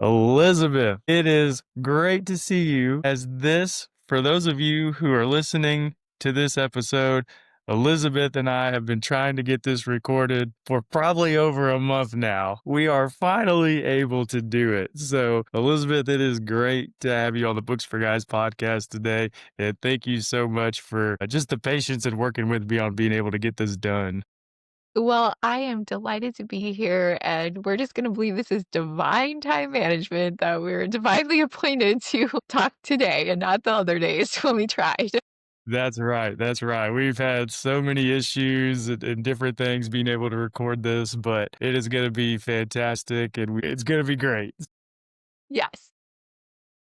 Elizabeth, it is great to see you. For those of you who are listening to this episode, Elizabeth and I have been trying to get this recorded for probably over a month now. We are finally able to do it. So, Elizabeth, it is great to have you on the Books for Guys podcast today. And thank you so much for just the patience and working with me on being able to get this done. Well, I am delighted to be here, and we're just gonna believe this is divine time management, that we're divinely appointed to talk today and not the other days when we tried. That's right. That's right. We've had so many issues and different things being able to record this, but it is going to be fantastic and it's going to be great. Yes.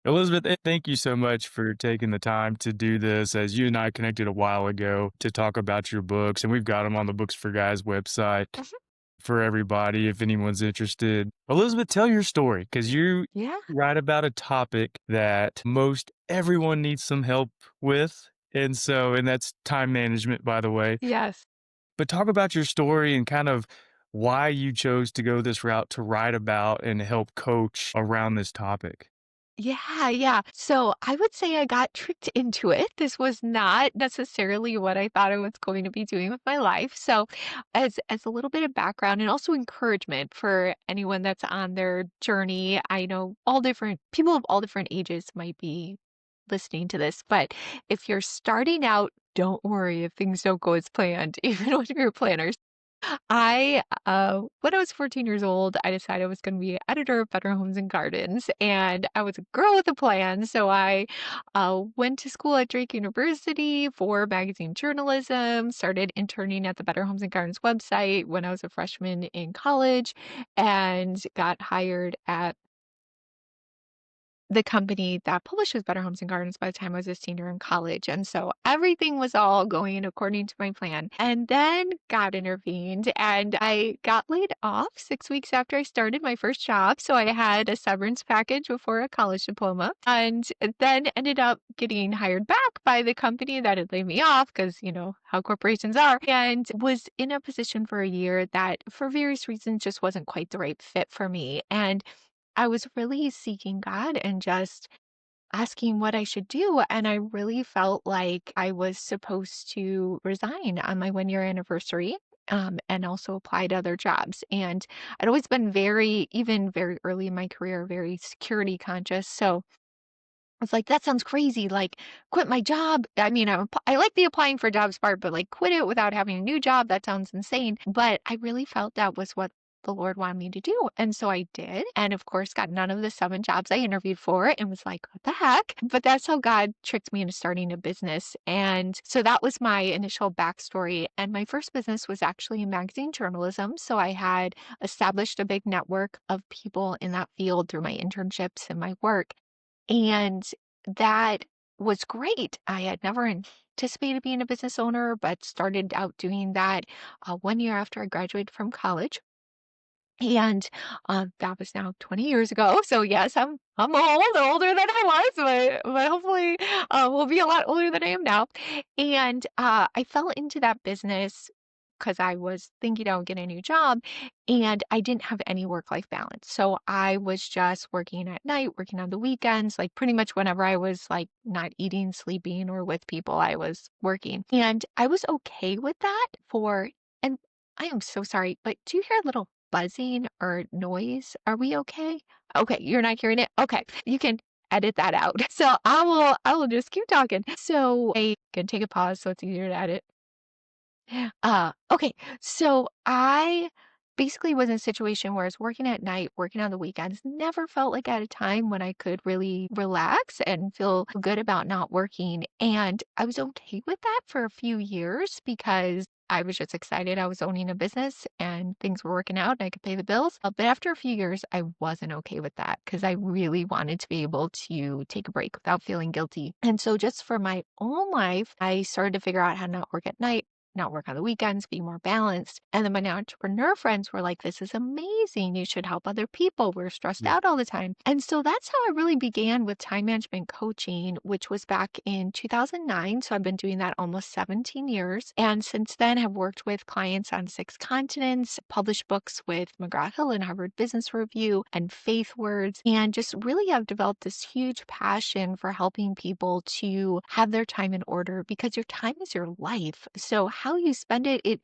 Elizabeth, thank you so much for taking the time to do this. As you and I connected a while ago to talk about your books, and we've got them on the Books for Guys website Mhm. for everybody if anyone's interested. Elizabeth, tell your story because you Yeah. write about a topic that most everyone needs some help with. And that's time management, by the way. Yes. But talk about your story and kind of why you chose to go this route to write about and help coach around this topic. Yeah, yeah. So I would say I got tricked into it. This was not necessarily what I thought I was going to be doing with my life. So as a little bit of background and also encouragement for anyone that's on their journey, I know all different people of all different ages might be listening to this, but if you're starting out, don't worry if things don't go as planned, even when you're planners. When I was 14 years old, I decided I was going to be editor of Better Homes and Gardens, and I was a girl with a plan. So I went to school at Drake University for magazine journalism, started interning at the Better Homes and Gardens website when I was a freshman in college, and got hired at the company that publishes Better Homes and Gardens by the time I was a senior in college. And so everything was all going according to my plan. And then God intervened and I got laid off 6 weeks after I started my first job. So I had a severance package before a college diploma and then ended up getting hired back by the company that had laid me off because, you know, how corporations are, and was in a position for a year that for various reasons just wasn't quite the right fit for me. And I was really seeking God and just asking what I should do. And I really felt like I was supposed to resign on my 1 year anniversary. And also apply to other jobs. And I'd always been even very early in my career, very security conscious. So I was like, that sounds crazy. Like, quit my job. I mean, I like the applying for jobs part, but like, quit it without having a new job. That sounds insane. But I really felt that was what the Lord wanted me to do. And so I did. And of course, got none of the 7 jobs I interviewed for and was like, what the heck? But that's how God tricked me into starting a business. And so that was my initial backstory. And my first business was actually in magazine journalism. So I had established a big network of people in that field through my internships and my work. And that was great. I had never anticipated being a business owner, but started out doing that 1 year after I graduated from college. And that was now 20 years ago. So yes, I'm old, older than I was, but hopefully will be a lot older than I am now. And I fell into that business because I was thinking I would get a new job and I didn't have any work-life balance. So I was just working at night, working on the weekends, like pretty much whenever I was like not eating, sleeping, or with people, I was working. And I was okay with that and I am so sorry, but do you hear a little buzzing or noise? Are we okay? Okay, you're not hearing it? Okay, you can edit that out. So I will just keep talking. So I can take a pause so it's easier to edit. Okay. So I basically was in a situation where I was working at night, working on the weekends, never felt like I had a time when I could really relax and feel good about not working. And I was okay with that for a few years because I was just excited. I was owning a business and things were working out and I could pay the bills. But after a few years, I wasn't okay with that because I really wanted to be able to take a break without feeling guilty. And so just for my own life, I started to figure out how to not work at night, not work on the weekends, be more balanced. And then my entrepreneur friends were like, this is amazing. You should help other people. We're stressed Yeah. out all the time. And so that's how I really began with time management coaching, which was back in 2009. So I've been doing that almost 17 years. And since then, have worked with clients on 6 continents, published books with McGraw-Hill and Harvard Business Review and Faith Words, and just really have developed this huge passion for helping people to have their time in order because your time is your life. So how you spend it, it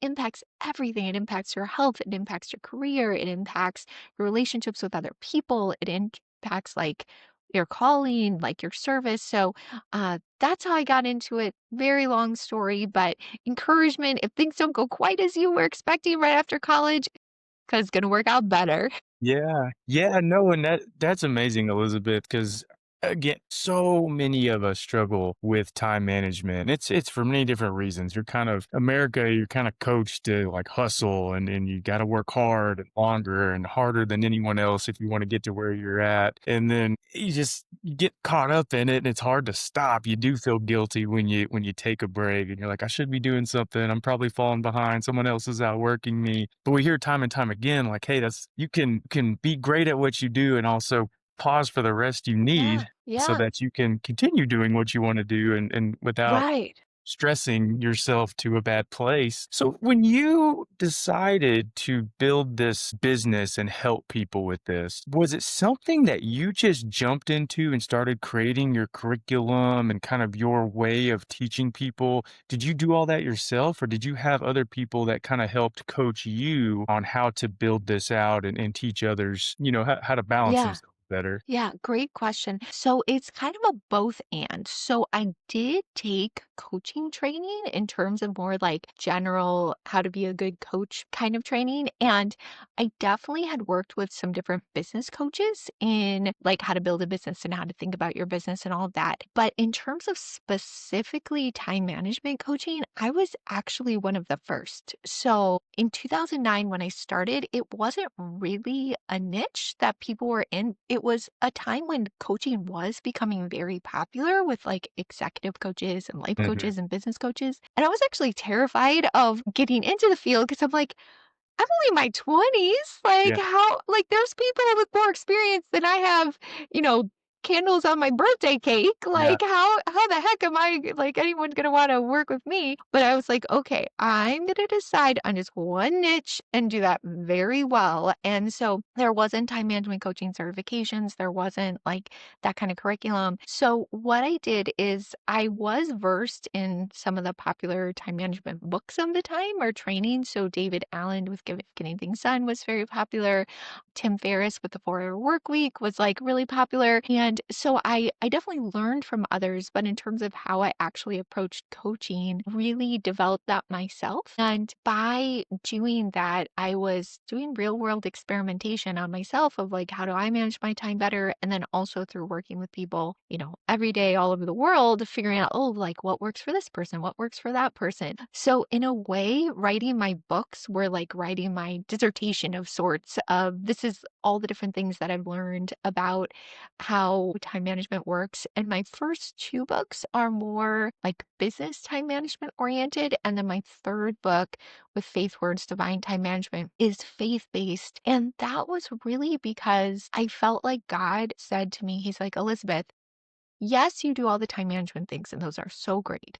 impacts everything. It impacts your health, it impacts your career, it impacts your relationships with other people, it impacts like your calling, like your service. So that's how I got into it. Very long story, but encouragement if things don't go quite as you were expecting right after college, because it's going to work out better. Yeah. Yeah, no, and that's amazing, Elizabeth, because again, so many of us struggle with time management. It's for many different reasons. You're kind of America, you're kind of coached to like hustle and you gotta work hard and longer and harder than anyone else if you want to get to where you're at. And then you get caught up in it and it's hard to stop. You do feel guilty when you take a break and you're like, I should be doing something. I'm probably falling behind. Someone else is outworking me. But we hear time and time again, like, hey, that's you can be great at what you do and also pause for the rest you Yeah, need so yeah, that you can continue doing what you want to do and without right. stressing yourself to a bad place. So when you decided to build this business and help people with this, was it something that you just jumped into and started creating your curriculum and kind of your way of teaching people? Did you do all that yourself or did you have other people that kind of helped coach you on how to build this out and teach others, how to balance Yeah. themselves better? Yeah, great question. So it's kind of a both and. So I did take coaching training in terms of more like general how to be a good coach kind of training. And I definitely had worked with some different business coaches in like how to build a business and how to think about your business and all of that. But in terms of specifically time management coaching, I was actually one of the first. So in 2009, when I started, it wasn't really a niche that people were in. It was a time when coaching was becoming very popular with like executive coaches and life Mhm. coaches and business coaches. And I was actually terrified of getting into the field because I'm like, I'm only in my 20s. Like, Yeah. how, like, there's people with more experience than I have, you know, candles on my birthday cake. Yeah. Like, how the heck am I, like, anyone gonna want to work with me? But I was like, okay, I'm gonna decide on just one niche and do that very well. And so there wasn't time management coaching certifications, there wasn't like that kind of curriculum. So what I did is I was versed in some of the popular time management books of the time or training. So David Allen with Getting Things Done was very popular. Tim Ferriss with the 4 Hour Work Week was like really popular. And so I definitely learned from others, but in terms of how I actually approached coaching, really developed that myself. And by doing that, I was doing real world experimentation on myself of like, how do I manage my time better? And then also through working with people, every day all over the world, figuring out, oh, like what works for this person, what works for that person. So in a way, writing my books were like writing my dissertation of sorts of this is all the different things that I've learned about how time management works. And my first 2 books are more like business time management oriented. And then my third book with Faith Words, Divine Time Management, is faith based. And that was really because I felt like God said to me, He's like, Elizabeth, yes, you do all the time management things, and those are so great.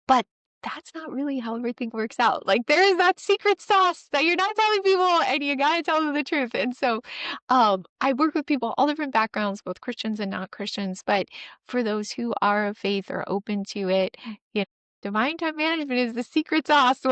But that's not really how everything works out. Like, there is that secret sauce that you're not telling people, and you gotta tell them the truth. And so, I work with people, all different backgrounds, both Christians and not Christians. But for those who are of faith or open to it, you know, divine time management is the secret sauce.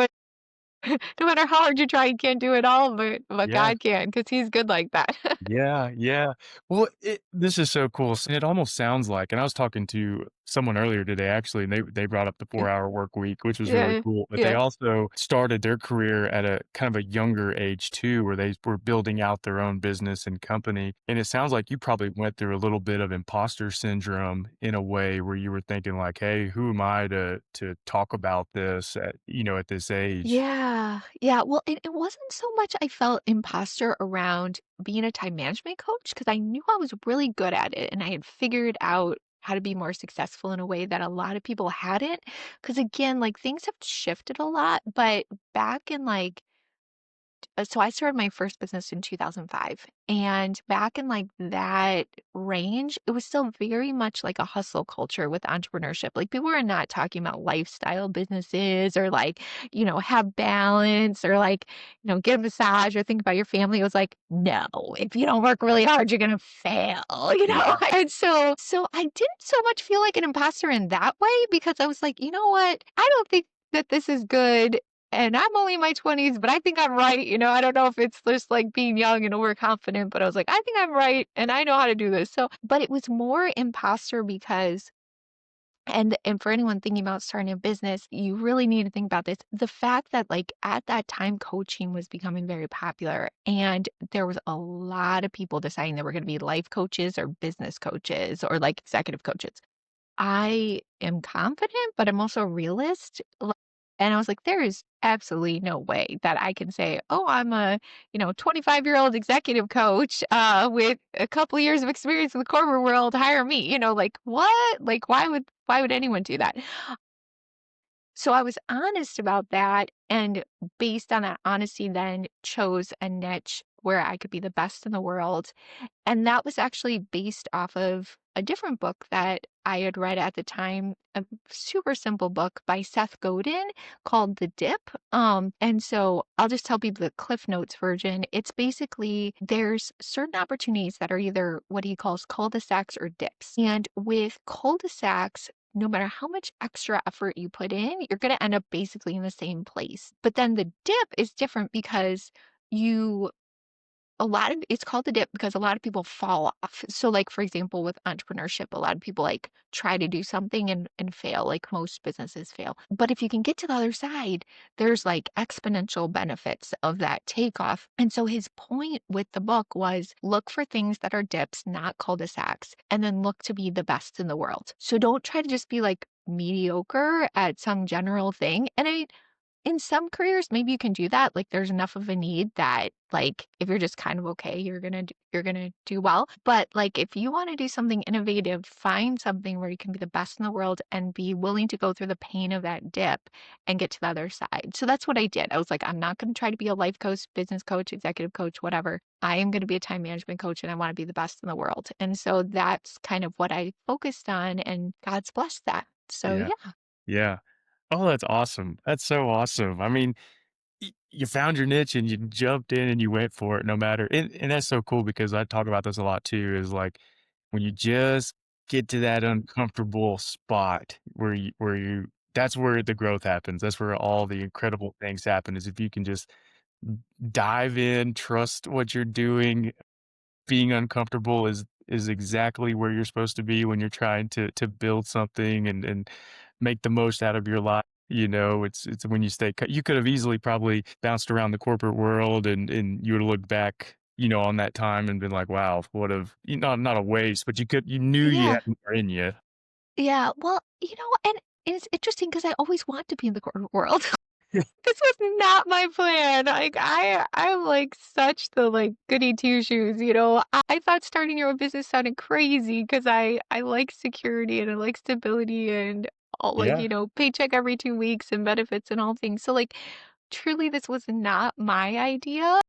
No matter how hard you try, you can't do it all, but Yeah. God can, because He's good like that. Yeah, yeah. Well, this is so cool. And it almost sounds like, and I was talking to someone earlier today, actually, and they brought up the Yeah, 4 hour work week, which was really yeah, cool. But they yeah. also started their career at a kind of a younger age too, where they were building out their own business and company. And it sounds like you probably went through a little bit of imposter syndrome in a way where you were thinking like, hey, who am I to talk about this at this age? Yeah. Yeah. Well, it wasn't so much I felt imposter around being a time management coach because I knew I was really good at it and I had figured out how to be more successful in a way that a lot of people hadn't. Because again, like things have shifted a lot, but back in like so I started my first business in 2005. And back in like that range, it was still very much like a hustle culture with entrepreneurship. Like people were not talking about lifestyle businesses or like, have balance or like, get a massage or think about your family. It was like, no, if you don't work really hard, you're gonna fail, Yeah. And so I didn't so much feel like an imposter in that way because I was like, you know what? I don't think that this is good and I'm only in my 20s, but I think I'm right. I don't know if it's just like being young and overconfident, but I was like, I think I'm right and I know how to do this. So, but it was more imposter because and for anyone thinking about starting a business, you really need to think about this. The fact that like at that time coaching was becoming very popular and there was a lot of people deciding they were going to be life coaches or business coaches or like executive coaches. I am confident, but I'm also a realist. And I was like, there is absolutely no way that I can say, oh, I'm a, 25-year-old executive coach with a couple of years of experience in the corporate world, hire me. Like what? Like why would anyone do that? So I was honest about that and based on that honesty then chose a niche where I could be the best in the world and that was actually based off of a different book that I had read at the time, a super simple book by Seth Godin called The Dip. And so I'll just tell people the Cliff Notes version. It's basically there's certain opportunities that are either what he calls cul-de-sacs or dips. And with cul-de-sacs, no matter how much extra effort you put in, you're going to end up basically in the same place. But then the dip is different because you a lot of it's called the dip because a lot of people fall off. So like for example with entrepreneurship, a lot of people like try to do something and fail, like most businesses fail. But if you can get to the other side, there's like exponential benefits of that takeoff. And so his point with the book was look for things that are dips, not cul-de-sacs, and then look to be the best in the world. So don't try to just be like mediocre at some general thing. And I mean, in some careers, maybe you can do that. Like there's enough of a need that like if you're just kind of okay, you're gonna do well. But like if you want to do something innovative, find something where you can be the best in the world and be willing to go through the pain of that dip and get to the other side. So that's what I did. I was like, I'm not gonna try to be a life coach, business coach, executive coach, whatever. I am gonna be a time management coach and I want to be the best in the world. And so that's kind of what I focused on and God's blessed that. So Yeah. yeah. Yeah. Oh, that's awesome. That's so awesome. I mean, you found your niche and you jumped in and you went for it no matter and that's so cool because I talk about this a lot too, is like when you just get to that uncomfortable spot where you that's where the growth happens. That's where all the incredible things happen is if you can just dive in, trust what you're doing, being uncomfortable is exactly where you're supposed to be when you're trying to build something and make the most out of your life. It's when you you could have easily probably bounced around the corporate world and you would have looked back, on that time and been like, wow, what have not a waste, but you knew you Yeah. had more in you. Yeah, well, and it's interesting because I always want to be in the corporate world. This was not my plan. Like I'm like such the like goody two shoes, I thought starting your own business sounded crazy because I like security and I like stability and all like, Yeah. paycheck every 2 weeks and benefits and all things. So like truly this was not my idea.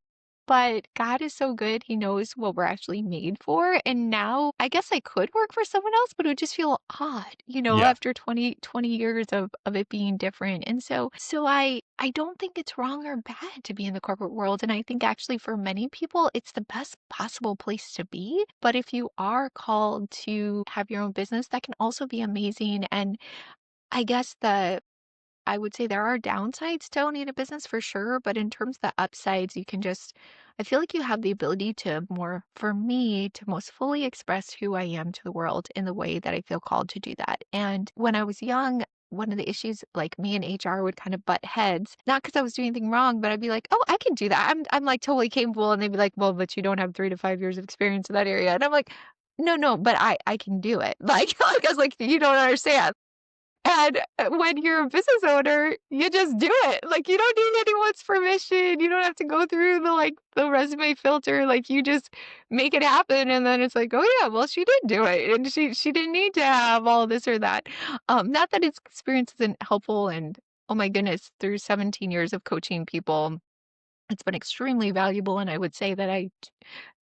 But God is so good. He knows what we're actually made for. And now I guess I could work for someone else, but it would just feel odd, Yeah. after 20 years of it being different. And so I don't think it's wrong or bad to be in the corporate world. And I think actually for many people, it's the best possible place to be. But if you are called to have your own business, that can also be amazing. And I guess I would say there are downsides to owning a business for sure, but in terms of the upsides, I feel like you have the ability to for me, to most fully express who I am to the world in the way that I feel called to do that. And when I was young, one of the issues, like me and HR would kind of butt heads, not because I was doing anything wrong, but I'd be like, oh, I can do that. I'm like totally capable. And they'd be like, well, but you don't have 3 to 5 years of experience in that area. And I'm like, no, but I can do it. Like, like I was like, you don't understand. And when you're a business owner, you just do it. Like, you don't need anyone's permission. You don't have to go through the resume filter. Like, you just make it happen. And then it's like, oh yeah, well, she did do it. And she didn't need to have all this or that. Not that its experience isn't helpful. And oh my goodness, through 17 years of coaching people, it's been extremely valuable. And I would say that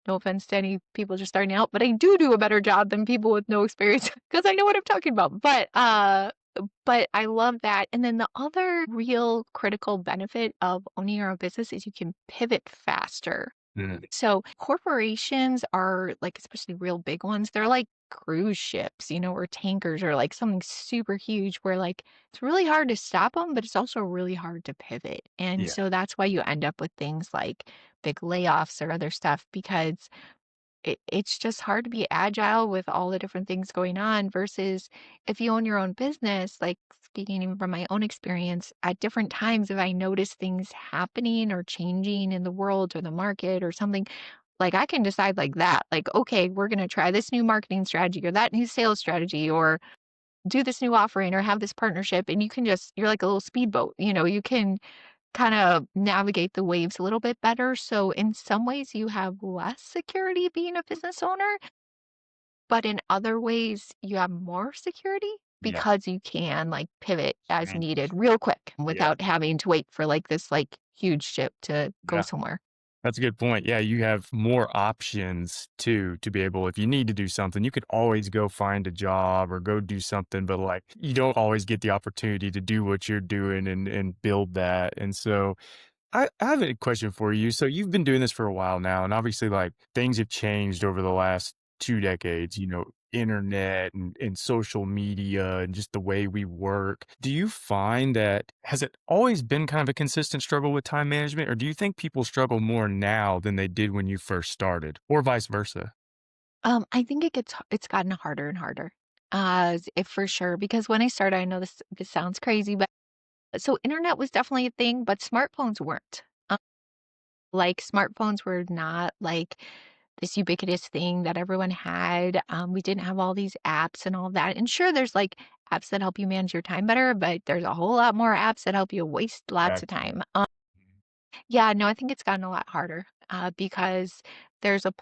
no offense to any people just starting out, but I do a better job than people with no experience because I know what I'm talking about. But I love that. And then the other real critical benefit of owning your own business is you can pivot faster. Mm, So corporations are like, especially real big ones, they're like cruise ships, or tankers or like something super huge where like it's really hard to stop them, but it's also really hard to pivot. And yeah. so that's why you end up with things like big layoffs or other stuff because it's just hard to be agile with all the different things going on versus if you own your own business, like speaking even from my own experience, at different times, if I notice things happening or changing in the world or the market or something, like I can decide like that, like, okay, we're going to try this new marketing strategy or that new sales strategy or do this new offering or have this partnership. And you're like a little speedboat, you can kind of navigate the waves a little bit better. So in some ways you have less security being a business owner, but in other ways you have more security Yeah. because you can like pivot as needed Transition. real quick Yeah. without having to wait for like this like huge ship to go Yeah. somewhere. That's a good point. Yeah, you have more options too to be able, if you need to do something, you could always go find a job or go do something, but like you don't always get the opportunity to do what you're doing and build that. And so I have a question for you. So you've been doing this for a while now, and obviously, like things have changed over the last 2 decades. Internet and social media and just the way we work. Do you find that has it always been kind of a consistent struggle with time management, or do you think people struggle more now than they did when you first started, or vice versa? I think it's gotten harder and harder. If for sure, because when I started, I know this sounds crazy, but so internet was definitely a thing, but smartphones weren't. Like smartphones were not like this ubiquitous thing that everyone had. We didn't have all these apps and all that. And sure, there's like apps that help you manage your time better, but there's a whole lot more apps that help you waste lots of Exactly. time. Yeah, no, I think it's gotten a lot harder because there's a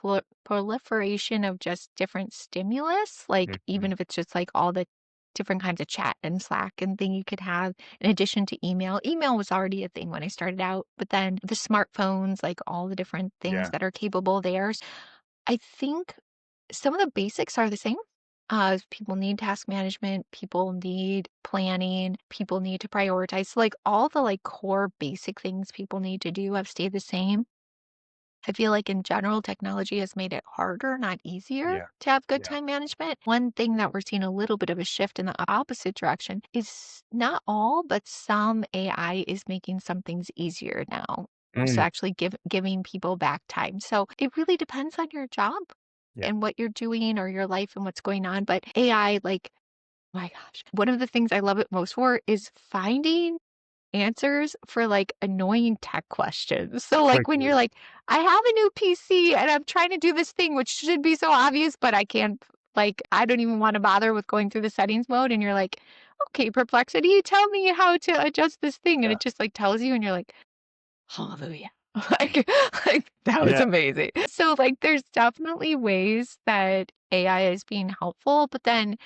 proliferation of just different stimulus, like Mhm. even if it's just like all the different kinds of chat and Slack and thing you could have in addition to email. Email was already a thing when I started out, but then the smartphones, like all the different things Yeah. that are capable there. I think some of the basics are the same. People need task management, people need planning, people need to prioritize. So, like all the like core basic things people need to do have stayed the same. I feel like in general, technology has made it harder, not easier Yeah. to have good Yeah. time management. One thing that we're seeing a little bit of a shift in the opposite direction is not all, but some AI is making some things easier now. So Mm, actually giving people back time. So it really depends on your job yeah. and what you're doing or your life and what's going on. But AI, like, my gosh, one of the things I love it most for is finding answers for like annoying tech questions. So like when you're Quickly. like, I have a new PC and I'm trying to do this thing, which should be so obvious, but I can't, like, I don't even want to bother with going through the settings mode. And you're like, okay, Perplexity, tell me how to adjust this thing. And Yeah. it just like tells you, and you're like, hallelujah. Like that was Yeah. amazing. So like there's definitely ways that AI is being helpful, but then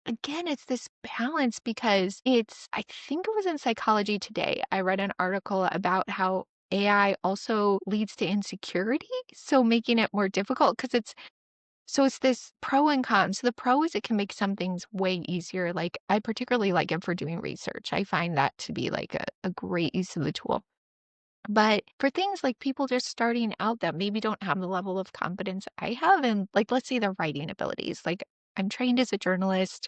again, it's this balance because I think it was in Psychology Today. I read an article about how AI also leads to insecurity. So making it more difficult because it's this pro and con. So the pro is it can make some things way easier. Like I particularly like it for doing research. I find that to be like a great use of the tool. But for things like people just starting out that maybe don't have the level of confidence I have in, like, let's say their writing abilities. Like I'm trained as a journalist.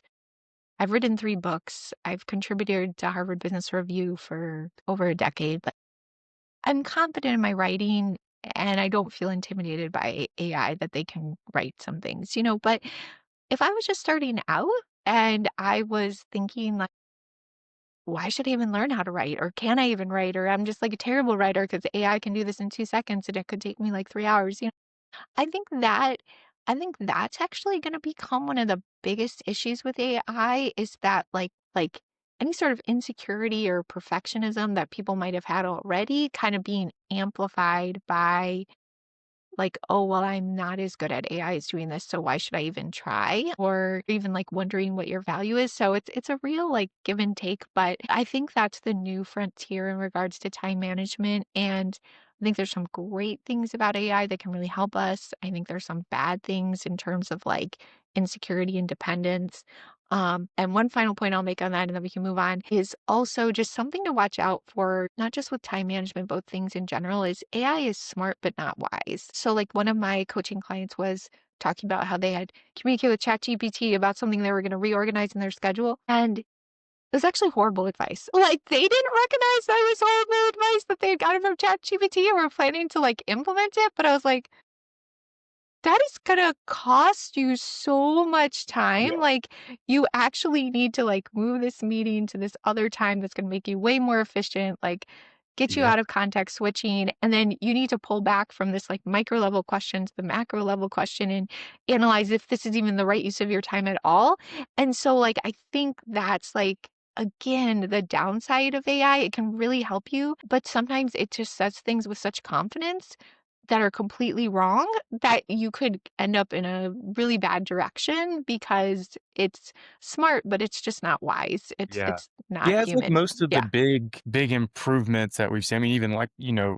I've written 3 books. I've contributed to Harvard Business Review for over a decade. But I'm confident in my writing and I don't feel intimidated by AI that they can write some things. But if I was just starting out and I was thinking like, why should I even learn how to write? Or can I even write? Or I'm just like a terrible writer because AI can do this in 2 seconds and it could take me like 3 hours. I think that I think that's actually gonna become one of the biggest issues with AI is that, like like any sort of insecurity or perfectionism that people might have had already kind of being amplified by like, "Oh, well, I'm not as good at AI as doing this, so why should I even try?" Or even, like, wondering what your value is. So it's a real, like, give and take, but I think that's the new frontier in regards to time management, and I think there's some great things about AI that can really help us. I think there's some bad things in terms of, like, insecurity and dependence. And one final point I'll make on that, and then we can move on, is also just something to watch out for, not just with time management, but things in general, is AI is smart but not wise. So, like, one of my coaching clients was talking about how they had communicated with ChatGPT about something they were going to reorganize in their schedule. And it was actually horrible advice. Like, they didn't recognize that it was horrible advice that they had gotten from ChatGPT and were planning to like implement it. But I was like, that is gonna cost you so much time, Yeah. like, you actually need to, like, move this meeting to this other time that's gonna make you way more efficient, like, get you Yeah. out of context switching, and then you need to pull back from this, like, micro level question to the macro level question and analyze if this is even the right use of your time at all, and so, like, I think that's, like, again, the downside of AI. It can really help you, but sometimes it just says things with such confidence that are completely wrong, that you could end up in a really bad direction because it's smart, but it's just not wise. Yeah. It's not Yeah, it's like human. most of the Yeah. big improvements that we've seen. I mean, even like,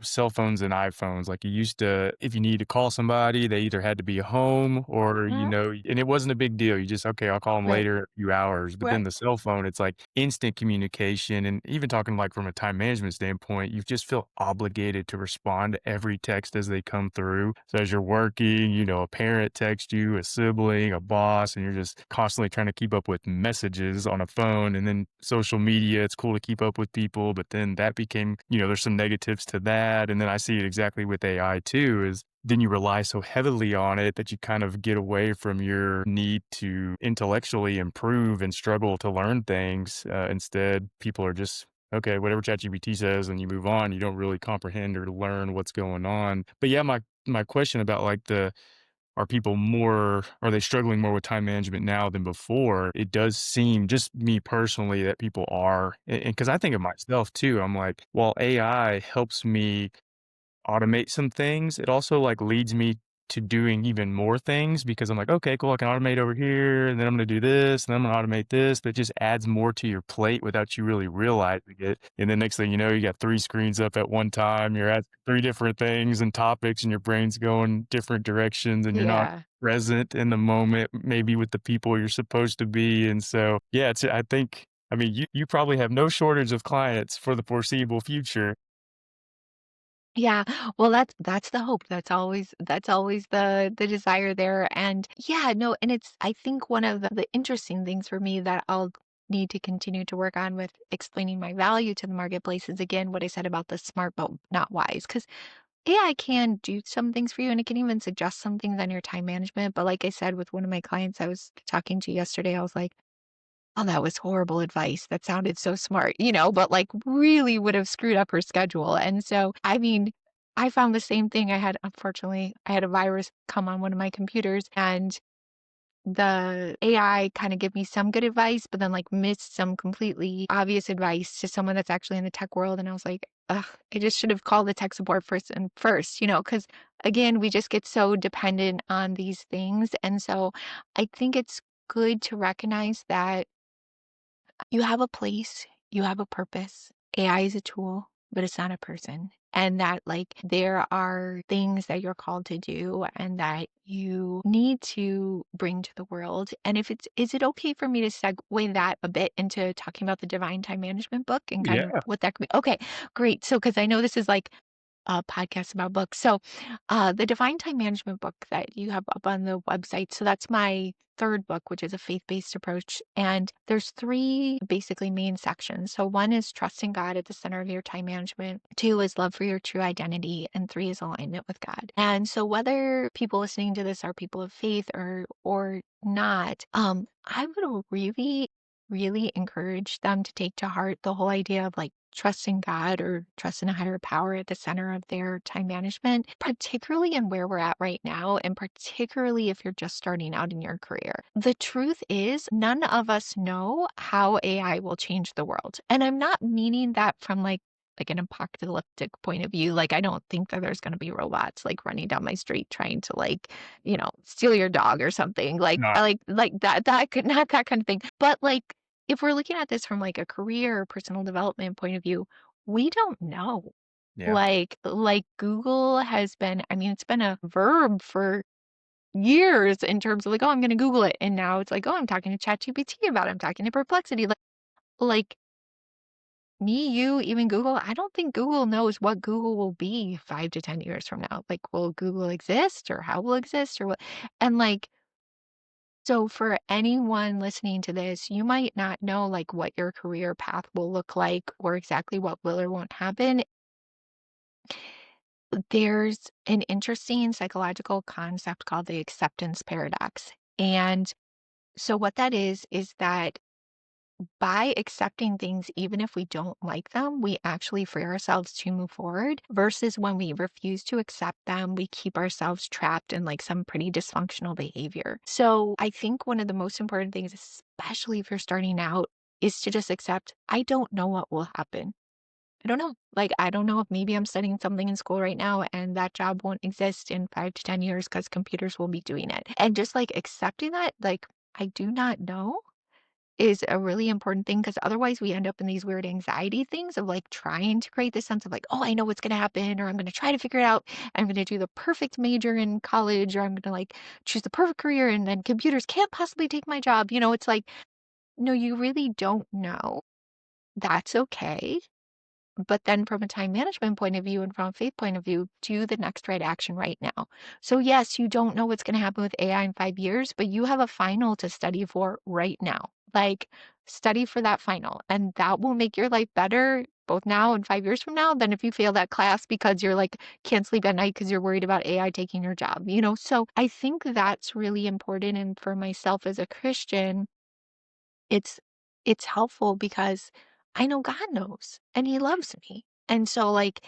cell phones and iPhones, like you used to, if you needed to call somebody, they either had to be home or, Mhm. and it wasn't a big deal. You just, okay, I'll call them Right. later in a few hours. But then Right. the cell phone, it's like instant communication. And even talking like from a time management standpoint, you just feel obligated to respond to every text as they come through. So as you're working, a parent texts you, a sibling, a boss, and you're just constantly trying to keep up with messages on a phone. And then social media, it's cool to keep up with people, but then that became, there's some negatives to that. And then I see it exactly with AI too, is then you rely so heavily on it that you kind of get away from your need to intellectually improve and struggle to learn things. Instead, people are just, okay, whatever ChatGPT says, and you move on. You don't really comprehend or learn what's going on. But yeah, my question about like are they struggling more with time management now than before? It does seem, just me personally, that people are. And because I think of myself too, I'm like, while AI helps me automate some things, it also, like, leads me to doing even more things because I'm like, "Okay, cool, I can automate over here, and then I'm gonna do this, and then I'm gonna automate this," but it just adds more to your plate without you really realizing it, and then next thing you know, you got 3 screens up at one time, you're at 3 different things and topics, and your brain's going different directions, and you're not Yeah. present in the moment, maybe with the people you're supposed to be, and so, yeah, I mean, you probably have no shortage of clients for the foreseeable future. Yeah. Well, that's the hope. That's always the desire there. And yeah, no, and it's I think one of the interesting things for me that I'll need to continue to work on with explaining my value to the marketplace is again what I said about the smart but not wise. Because AI can do some things for you and it can even suggest some things on your time management. But like I said, with one of my clients I was talking to yesterday, I was like, oh, that was horrible advice. That sounded so smart, but like really would have screwed up her schedule. And so, I mean, I found the same thing. Unfortunately, I had a virus come on one of my computers and the AI kind of give me some good advice, but then like missed some completely obvious advice to someone that's actually in the tech world. And I was like, ugh, I just should have called the tech support person first, because again, we just get so dependent on these things. And so I think it's good to recognize that you have a place, you have a purpose. AI is a tool, but it's not a person. And that, like, there are things that you're called to do and that you need to bring to the world. And is it okay for me to segue that a bit into talking about the Divine Time Management book and kind of Yeah. what that could be? Okay, great. So, because I know this is like a podcast about books. So, the Divine Time Management book that you have up on the website. So that's my third book, which is a faith-based approach. And there's three basically main sections. So one is trusting God at the center of your time management. Two is love for your true identity. And three is alignment with God. And so whether people listening to this are people of faith or not, I would really, really encourage them to take to heart the whole idea of like trusting God or trusting a higher power at the center of their time management, particularly in where we're at right now, and particularly if you're just starting out in your career. The truth is, none of us know how AI will change the world. And I'm not meaning that from like an apocalyptic point of view. Like I don't think that there's going to be robots like running down my street trying to steal your dog or something. Like No. I like that could not that kind of thing. But like if we're looking at this from like a career or personal development point of view, we don't know. Yeah. Like Google has been, I mean, it's been a verb for years in terms of like, oh, I'm gonna Google it. And now it's like, oh, I'm talking to ChatGPT about it. I'm talking to Perplexity. Like me, you, even Google, I don't think Google knows what Google will be 5 to 10 years from now. Like, will Google exist or how will it exist or what? And like, so for anyone listening to this, you might not know like what your career path will look like or exactly what will or won't happen. There's an interesting psychological concept called the acceptance paradox. And so what that is that by accepting things, even if we don't like them, we actually free ourselves to move forward versus when we refuse to accept them, we keep ourselves trapped in like some pretty dysfunctional behavior. So I think one of the most important things, especially if you're starting out, is to just accept, I don't know what will happen. I don't know. Like, I don't know if maybe I'm studying something in school right now and that job won't exist in 5 to 10 years because computers will be doing it. And just like accepting that, like, I do not know is a really important thing because otherwise we end up in these weird anxiety things of like trying to create this sense of like, oh, I know what's going to happen, or I'm going to try to figure it out. I'm going to do the perfect major in college, or I'm going to like choose the perfect career, and then computers can't possibly take my job. It's like, no, you really don't know. That's okay. But then from a time management point of view and from a faith point of view, do the next right action right now. So yes, you don't know what's going to happen with AI in 5 years, but you have a final to study for right now. Like study for that final, and that will make your life better both now and 5 years from now than if you fail that class because you're like can't sleep at night because you're worried about AI taking your job. So I think that's really important. And for myself as a Christian, it's it's helpful because I know God knows and he loves me. And so like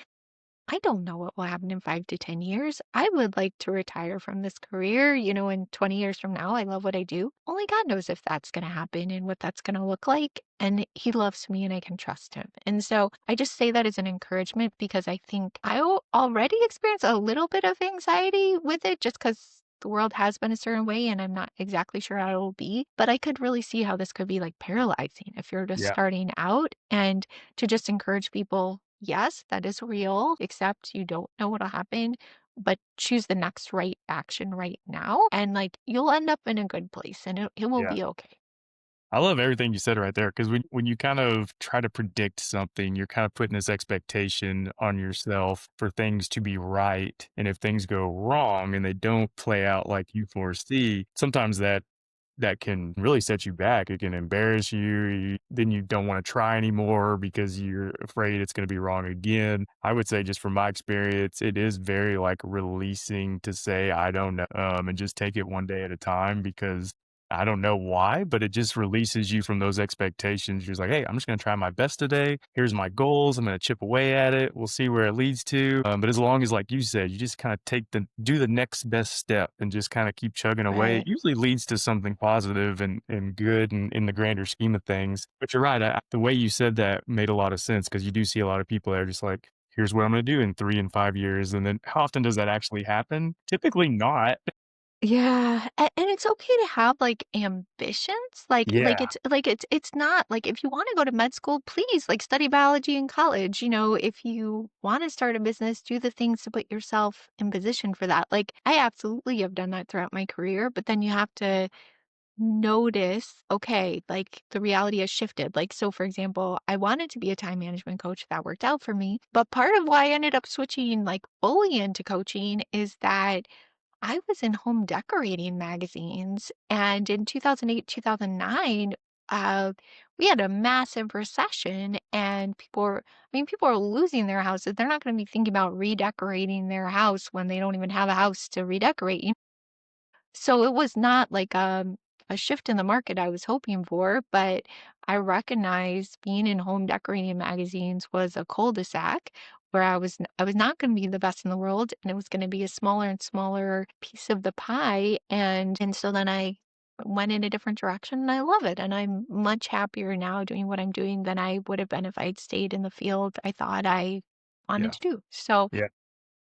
I don't know what will happen in 5 to 10 years. I would like to retire from this career, in 20 years from now. I love what I do. Only God knows if that's going to happen and what that's going to look like. And he loves me and I can trust him. And so I just say that as an encouragement because I think already experience a little bit of anxiety with it just because the world has been a certain way and I'm not exactly sure how it will be. But I could really see how this could be like paralyzing if you're just Yeah. starting out, and to just encourage people, yes, that is real, except you don't know what'll happen, but choose the next right action right now. And like you'll end up in a good place and it will Yeah. be okay. I love everything you said right there because when you kind of try to predict something, you're kind of putting this expectation on yourself for things to be right. And if things go wrong and they don't play out like you foresee, sometimes that can really set you back. It can embarrass you. Then you don't want to try anymore because you're afraid it's going to be wrong again. I would say, just from my experience, it is very like releasing to say, I don't know, and just take it one day at a time because I don't know why, but it just releases you from those expectations. You're just like, hey, I'm just going to try my best today. Here's my goals. I'm going to chip away at it. We'll see where it leads to. But as long as, like you said, you just kind of do the next best step and just kind of keep chugging away, it Right. usually leads to something positive and good and in the grander scheme of things. But you're right. The way you said that made a lot of sense because you do see a lot of people that are just like, here's what I'm going to do in 3 and 5 years. And then how often does that actually happen? Typically not. Yeah, and it's okay to have like ambitions. Like Yeah. it's not like if you want to go to med school, please like study biology in college. If you want to start a business, do the things to put yourself in position for that. Like I absolutely have done that throughout my career, but then you have to notice, okay, like the reality has shifted. Like, so for example, I wanted to be a time management coach. That worked out for me. But part of why I ended up switching like fully into coaching is that I was in home decorating magazines. And in 2008, 2009, we had a massive recession and people are losing their houses. They're not going to be thinking about redecorating their house when they don't even have a house to redecorate. So it was not like a shift in the market I was hoping for, but I recognized being in home decorating magazines was a cul-de-sac where I was not going to be the best in the world, and it was going to be a smaller and smaller piece of the pie. And so then I went in a different direction, and I love it. And I'm much happier now doing what I'm doing than I would have been if I'd stayed in the field I thought I wanted Yeah. to do. So Yeah.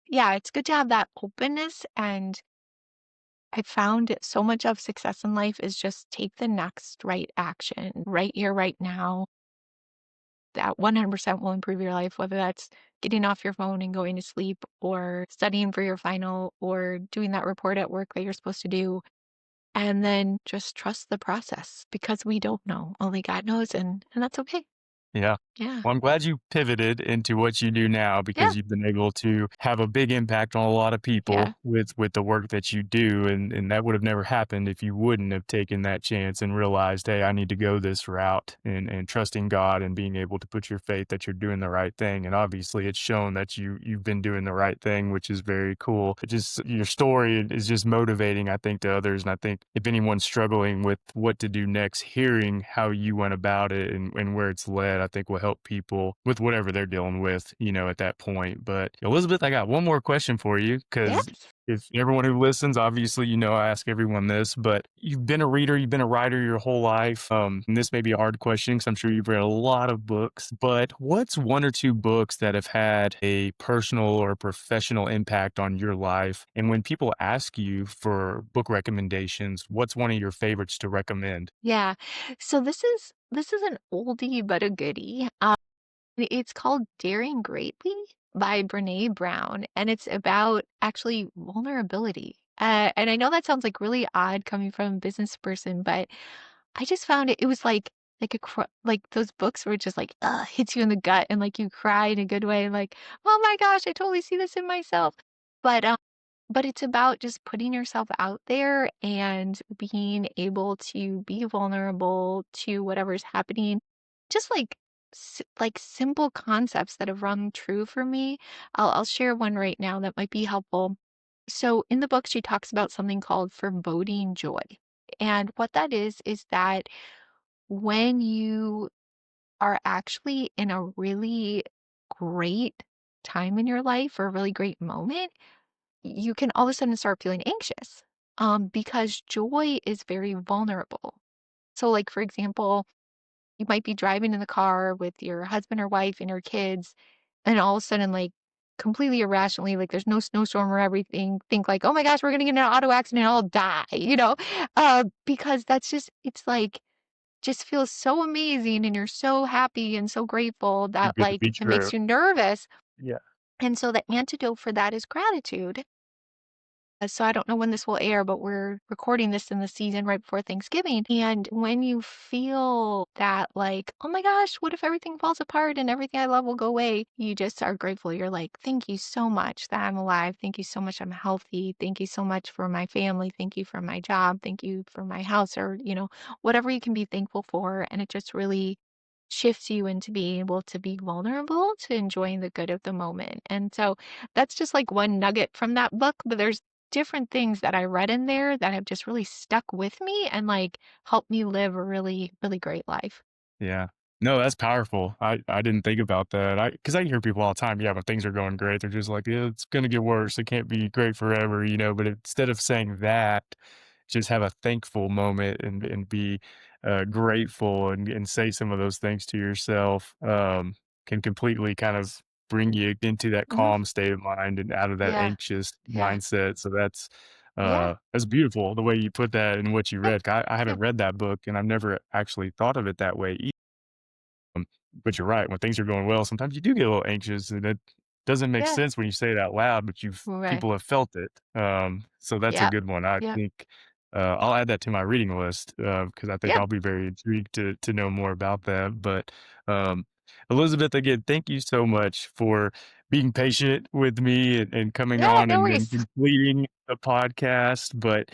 yeah, it's good to have that openness. And I found so much of success in life is just take the next right action right here, right now. That 100% will improve your life, whether that's getting off your phone and going to sleep, or studying for your final, or doing that report at work that you're supposed to do. And then just trust the process because we don't know. Only God knows, and that's okay. Yeah. Yeah. Well, I'm glad you pivoted into what you do now Yeah. because you've been able to have a big impact on a lot of Yeah. people with the work that you do. And that would have never happened if you wouldn't have taken that chance and realized, hey, I need to go this route and trusting God and being able to put your faith that you're doing the right thing. And obviously it's shown that you've been doing the right thing, which is very cool. It just your story is just motivating, I think, to others. And I think if anyone's struggling with what to do next, hearing how you went about it and where it's led, I think will help people with whatever they're dealing with, at that point. But Elizabeth, I got one more question for you because Yes. if everyone who listens, obviously, I ask everyone this, but you've been a reader, you've been a writer your whole life. And this may be a hard question because I'm sure you've read a lot of books, but what's one or two books that have had a personal or professional impact on your life? And when people ask you for book recommendations, what's one of your favorites to recommend? Yeah. So this is an oldie but a goodie. It's called Daring Greatly by Brene Brown, and it's about actually vulnerability. And I know that sounds like really odd coming from a business person, but I just found it was like like those books where it just like hits you in the gut and like you cry in a good way, like, oh my gosh, I totally see this in myself. But but it's about just putting yourself out there and being able to be vulnerable to whatever's happening. Just like like simple concepts that have rung true for me. I'll share one right now that might be helpful. So in the book, she talks about something called foreboding joy. And what that is that when you are actually in a really great time in your life or a really great moment, you can all of a sudden start feeling anxious, because joy is very vulnerable. So, like, for example, you might be driving in the car with your husband or wife and your kids, and all of a sudden, like, completely irrationally, like, there's no snowstorm or everything, think like, oh my gosh, we're going to get in an auto accident, I'll die, because that's just, it's like, just feels so amazing and you're so happy and so grateful Too that, good to like, be it true. makes you nervous. Yeah. And so the antidote for that is gratitude. So I don't know when this will air, but we're recording this in the season right before Thanksgiving. And when you feel that, like, oh my gosh, what if everything falls apart and everything I love will go away? You just are grateful. You're like, thank you so much that I'm alive. Thank you so much I'm healthy. Thank you so much for my family. Thank you for my job. Thank you for my house, or, whatever you can be thankful for. And it just really shifts you into being able to be vulnerable to enjoying the good of the moment. And so that's just like one nugget from that book, but there's different things that I read in there that have just really stuck with me and like helped me live a really, really great life. Yeah. No, that's powerful. I didn't think about that. Because I hear people all the time, yeah, when things are going great, they're just like, yeah, it's gonna get worse. It can't be great forever, But instead of saying that, just have a thankful moment and be grateful and say some of those things to yourself. Can completely kind of bring you into that Hmm. calm state of mind and out of that Yeah. anxious Yeah. mindset. So Yeah. that's beautiful the way you put that in what you Yeah. read. I Yeah. haven't read that book and I've never actually thought of it that way. Um, but you're right, when things are going well, sometimes you do get a little anxious, and it doesn't make Yeah. sense when you say it out loud, but Right. people have felt it. So that's a Yep. good one. I Yep. think, I'll add that to my reading list, because I think Yeah. I'll be very intrigued to know more about that. But, Elizabeth, again, thank you so much for being patient with me and coming Yeah. on No and worries. completing the podcast. But,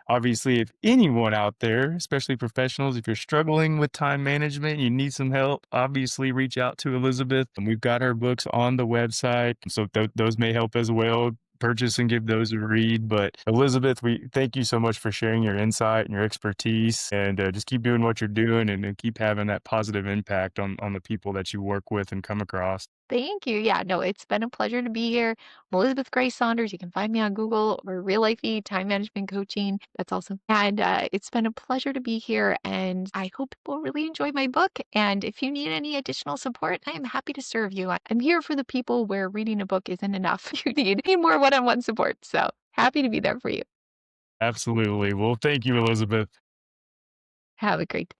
obviously, if anyone out there, especially professionals, if you're struggling with time management, you need some help, obviously reach out to Elizabeth. And we've got her books on the website, so those may help as well. purchase and give those a read. But Elizabeth, we thank you so much for sharing your insight and your expertise, and just keep doing what you're doing, and keep having that positive impact on the people that you work with and come across. Thank you. Yeah, no, it's been a pleasure to be here. I'm Elizabeth Grace Saunders. You can find me on Google or Real Life Time Management Coaching. That's awesome. And it's been a pleasure to be here. And I hope people really enjoy my book. And if you need any additional support, I am happy to serve you. I'm here for the people where reading a book isn't enough. You need more one-on-one support. So happy to be there for you. Absolutely. Well, thank you, Elizabeth. Have a great day.